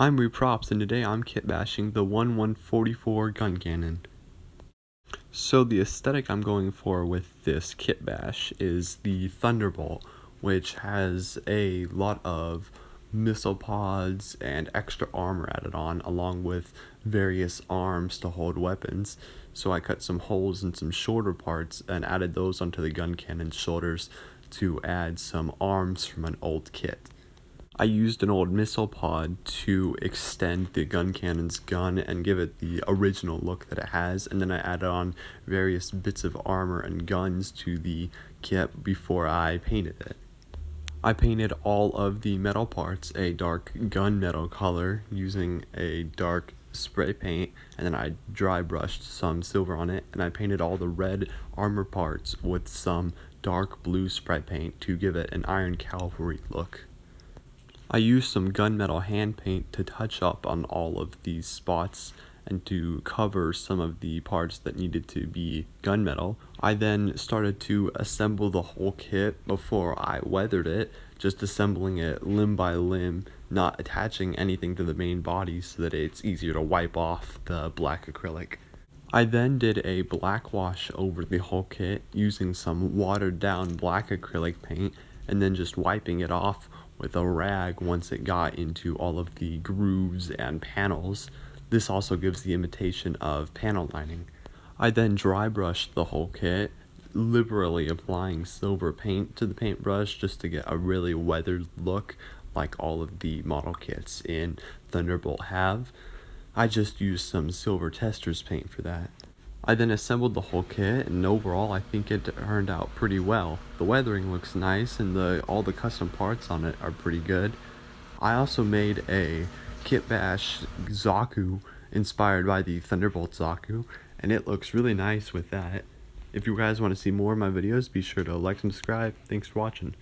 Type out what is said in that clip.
I'm Reprops, and today I'm kitbashing the 1144 Guncannon. So the aesthetic I'm going for with this kitbash is the Thunderbolt, which has a lot of missile pods and extra armor added on, along with various arms to hold weapons. So I cut some holes in some shorter parts and added those onto the Guncannon's shoulders to add some arms from an old kit. I used an old missile pod to extend the Guncannon's gun and give it the original look that it has, and then I added on various bits of armor and guns to the kit before I painted it. I painted all of the metal parts a dark gunmetal color using a dark spray paint, and then I dry brushed some silver on it, and I painted all the red armor parts with some dark blue spray paint to give it an Iron Cavalry look. I used some gunmetal hand paint to touch up on all of these spots and to cover some of the parts that needed to be gunmetal. I then started to assemble the whole kit before I weathered it, just assembling it limb by limb, not attaching anything to the main body so that it's easier to wipe off the black acrylic. I then did a black wash over the whole kit using some watered down black acrylic paint and then just wiping it off with a rag once it got into all of the grooves and panels. This also gives the imitation of panel lining. I then dry brushed the whole kit, liberally applying silver paint to the paintbrush just to get a really weathered look like all of the model kits in Thunderbolt have. I just used some silver tester's paint for that. I then assembled the whole kit, and overall I think it turned out pretty well. The weathering looks nice, and all the custom parts on it are pretty good. I also made a Kitbash Zaku inspired by the Thunderbolt Zaku, and it looks really nice with that. If you guys want to see more of my videos, be sure to like and subscribe. Thanks for watching.